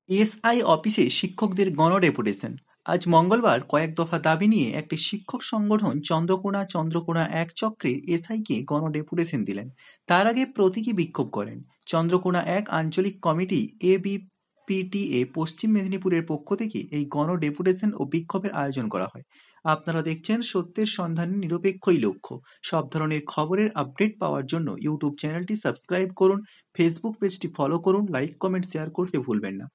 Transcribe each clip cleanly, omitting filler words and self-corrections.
SI অফিসে শিক্ষকদের গণডেপুটেশন। আজ মঙ্গলবার কয়েক দফা দাবি নিয়ে একটি শিক্ষক সংগঠন চন্দ্রকোনা ১ চক্রের এসআইকে গণডেপুটেশন দিলেন। তার আগে প্রতীকী বিক্ষোভ করেন। চন্দ্রকোনা ১ আঞ্চলিক কমিটি এবিপিটিএ পশ্চিম মেদিনীপুরের পক্ষ থেকে এই গণডেপুটেশন ও বিক্ষোভের আয়োজন করা হয়। আপনারা দেখছেন সত্যের সন্ধানে নিরপেক্ষই লক্ষ্য। সব ধরনের খবরের আপডেট পাওয়ার জন্য ইউটিউব চ্যানেলটি সাবস্ক্রাইব করুন, ফেসবুক পেজটি ফলো করুন, লাইক কমেন্ট শেয়ার করতে ভুলবেন না।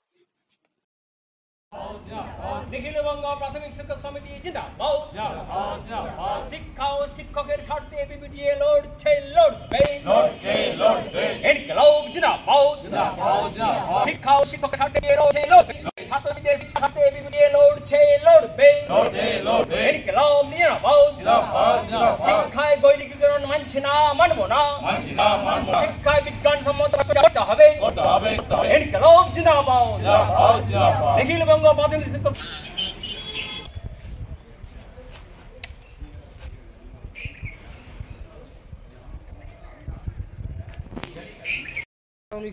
নিখিলবঙ্গ প্রাথমিক শিক্ষক সমিতি জিন্দাবাদ। শিক্ষা ও শিক্ষকের স্বার্থে এবিপিটিএ লড়ছে, লড়বে। ইনকিলাব জিন্দাবাদ। শিক্ষা ও শিক্ষকের স্বার্থে লড়ছে, লড়বে। ছাত্রদের শিক্ষার স্বার্থে এবিপিটিএ লড়ছে, লড়বে। ইনকিলাব জিন্দাবাদ। শিক্ষায় গৈরিকীকরণ মানছে না, মানবো না। শিক্ষায় বিজ্ঞানসম্মত করতে হবে। ইনকিলাব জিন্দাবাদ। নিখিলবঙ্গ প্রাথমিক শিক্ষক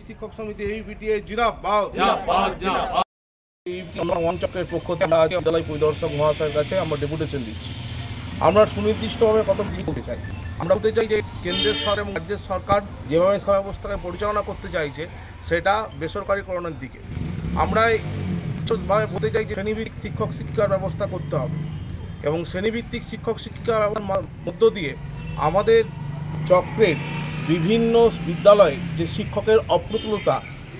শিক্ষক সমিতি এবিপিটিএ জিন্দাবাদ। ওয়ান চক্রের পক্ষ থেকে জেলা পরিদর্শক মহাশয়ের কাছে আমরা ডেপুটেশন দিচ্ছি। আমরা সুনির্দিষ্টভাবে কত কিছু বলতে চাই। আমরা বলতে চাই যে কেন্দ্রের সরকার এবং রাজ্যের সরকার যেভাবে শিক্ষা ব্যবস্থাকে পরিচালনা করতে চাইছে সেটা বেসরকারিকরণের দিকে। আমরা ভাবে বলতে চাই যে শ্রেণীভিত্তিক শিক্ষক শিক্ষিকার ব্যবস্থা করতে হবে এবং শ্রেণীভিত্তিক শিক্ষক শিক্ষিকা মধ্য দিয়ে আমাদের চক্রের বিভিন্ন বিদ্যালয়ে যে শিক্ষকের অপ্রতুলতা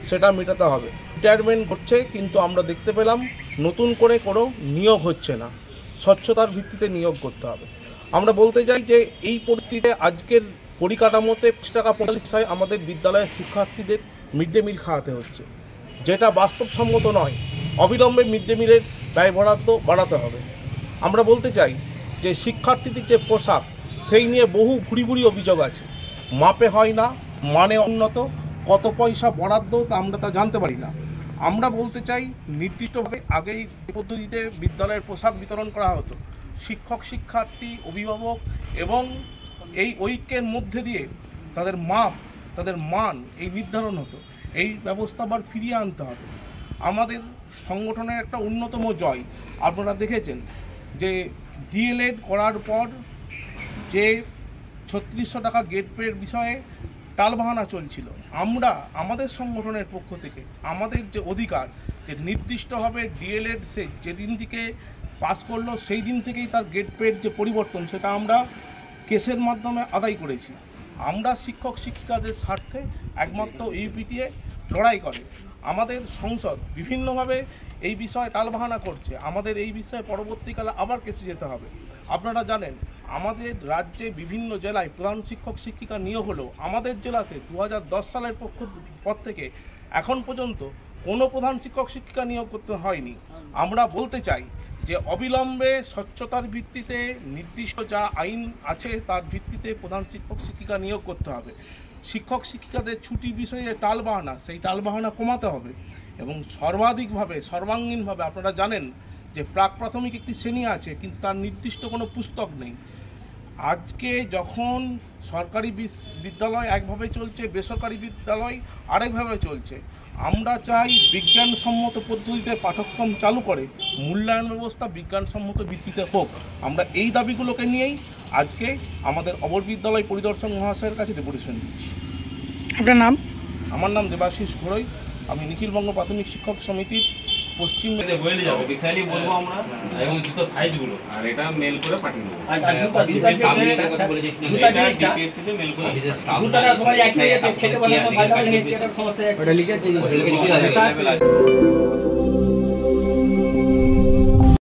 সেটা মেটাতে হবে। রিটায়ারমেন্ট ঘটছে কিন্তু আমরা দেখতে পেলাম নতুন করে কোনো নিয়োগ হচ্ছে না। স্বচ্ছতার ভিত্তিতে নিয়োগ করতে হবে। আমরা বলতে চাই যে এই পরিস্থিতিতে আজকের পরিকাঠামোতে ৫ টাকা ৪৫ পয়সায় আমাদের বিদ্যালয়ের শিক্ষার্থীদের মিড ডে মিল খাওয়াতে হচ্ছে, যেটা বাস্তবসম্মত নয়। অবিলম্বে মিড ডে মিলের ব্যয় বরাদ্দ বাড়াতে হবে। আমরা বলতে চাই যে শিক্ষার্থীদের যে পোশাক সেই নিয়ে বহু ভুরি অভিযোগ আছে। মাপে হয় না, মানে উন্নত, কত পয়সা বরাদ্দ তা আমরা জানতে পারি না। আমরা বলতে চাই নির্দিষ্টভাবে আগেই পদ্ধতিতে বিদ্যালয়ের পোশাক বিতরণ করা হতো। শিক্ষক শিক্ষার্থী অভিভাবক এবং এই ঐক্যের মধ্যে দিয়ে তাদের মাপ তাদের মান এই নির্ধারণ হতো। এই ব্যবস্থা আবার ফিরিয়ে আনতে হবে। আমাদের সংগঠনের একটা অন্যতম জয় আপনারা দেখেছেন যে ডিএলএড করার পর যে ৩৬০০ টাকা গেট পের বিষয়ে টালবাহানা চলছিল। আমরা আমাদের সংগঠনের পক্ষ থেকে আমাদের যে অধিকার যে নির্দিষ্টভাবে ডিএলএড সে যেদিন থেকে পাস করলো সেই দিন থেকেই তার গেট পের যে পরিবর্তন সেটা আমরা কেসের মাধ্যমে আদায় করেছি। আমরা শিক্ষক শিক্ষিকাদের স্বার্থে একমাত্র ইউপিটিএ লড়াই করে। আমাদের সংসদ বিভিন্নভাবে এই বিষয়ে টালবাহানা করছে। আমাদের এই বিষয়ে পরবর্তীকালে আবার কেসে যেতে হবে। আপনারা জানেন আমাদের রাজ্যে বিভিন্ন জেলায় প্রধান শিক্ষক শিক্ষিকা নিয়োগ হলেও আমাদের জেলাতে ২০১০ সালের পর থেকে এখন পর্যন্ত কোনো প্রধান শিক্ষক শিক্ষিকা নিয়োগ করতে হয়নি। আমরা বলতে চাই যে অবিলম্বে স্বচ্ছতার ভিত্তিতে নির্দিষ্ট যা আইন আছে তার ভিত্তিতে প্রধান শিক্ষক শিক্ষিকা নিয়োগ করতে হবে। শিক্ষক শিক্ষিকাদের ছুটির বিষয়ে যে টালবাহানা সেই টালবাহানা কমাতে হবে এবং সর্বাঙ্গীনভাবে আপনারা জানেন যে প্রাক প্রাথমিক একটি শ্রেণী আছে কিন্তু তার নির্দিষ্ট কোনো পুস্তক নেই। আজকে যখন সরকারি বিদ্যালয় একভাবে চলছে, বেসরকারি বিদ্যালয় আরেকভাবে চলছে, আমরা চাই বিজ্ঞানসম্মত পদ্ধতিতে পাঠ্যক্রম চালু করে মূল্যায়ন ব্যবস্থা বিজ্ঞানসম্মত ভিত্তিতে হোক। আমরা এই দাবিগুলোকে নিয়েই আজকে আমাদের অবর বিদ্যালয় পরিদর্শক মহাশয়ের কাছে ডেপুটেশন দিচ্ছি। আপনার নাম? আমার নাম দেবাশিস ঘোড়ই। আমি নিখিলবঙ্গ প্রাথমিক শিক্ষক সমিতির পশ্চিম বলবো আমরা এবং জুতো সাইজগুলো আর এটা মেল করে পাঠিয়ে দেবো। সমস্যা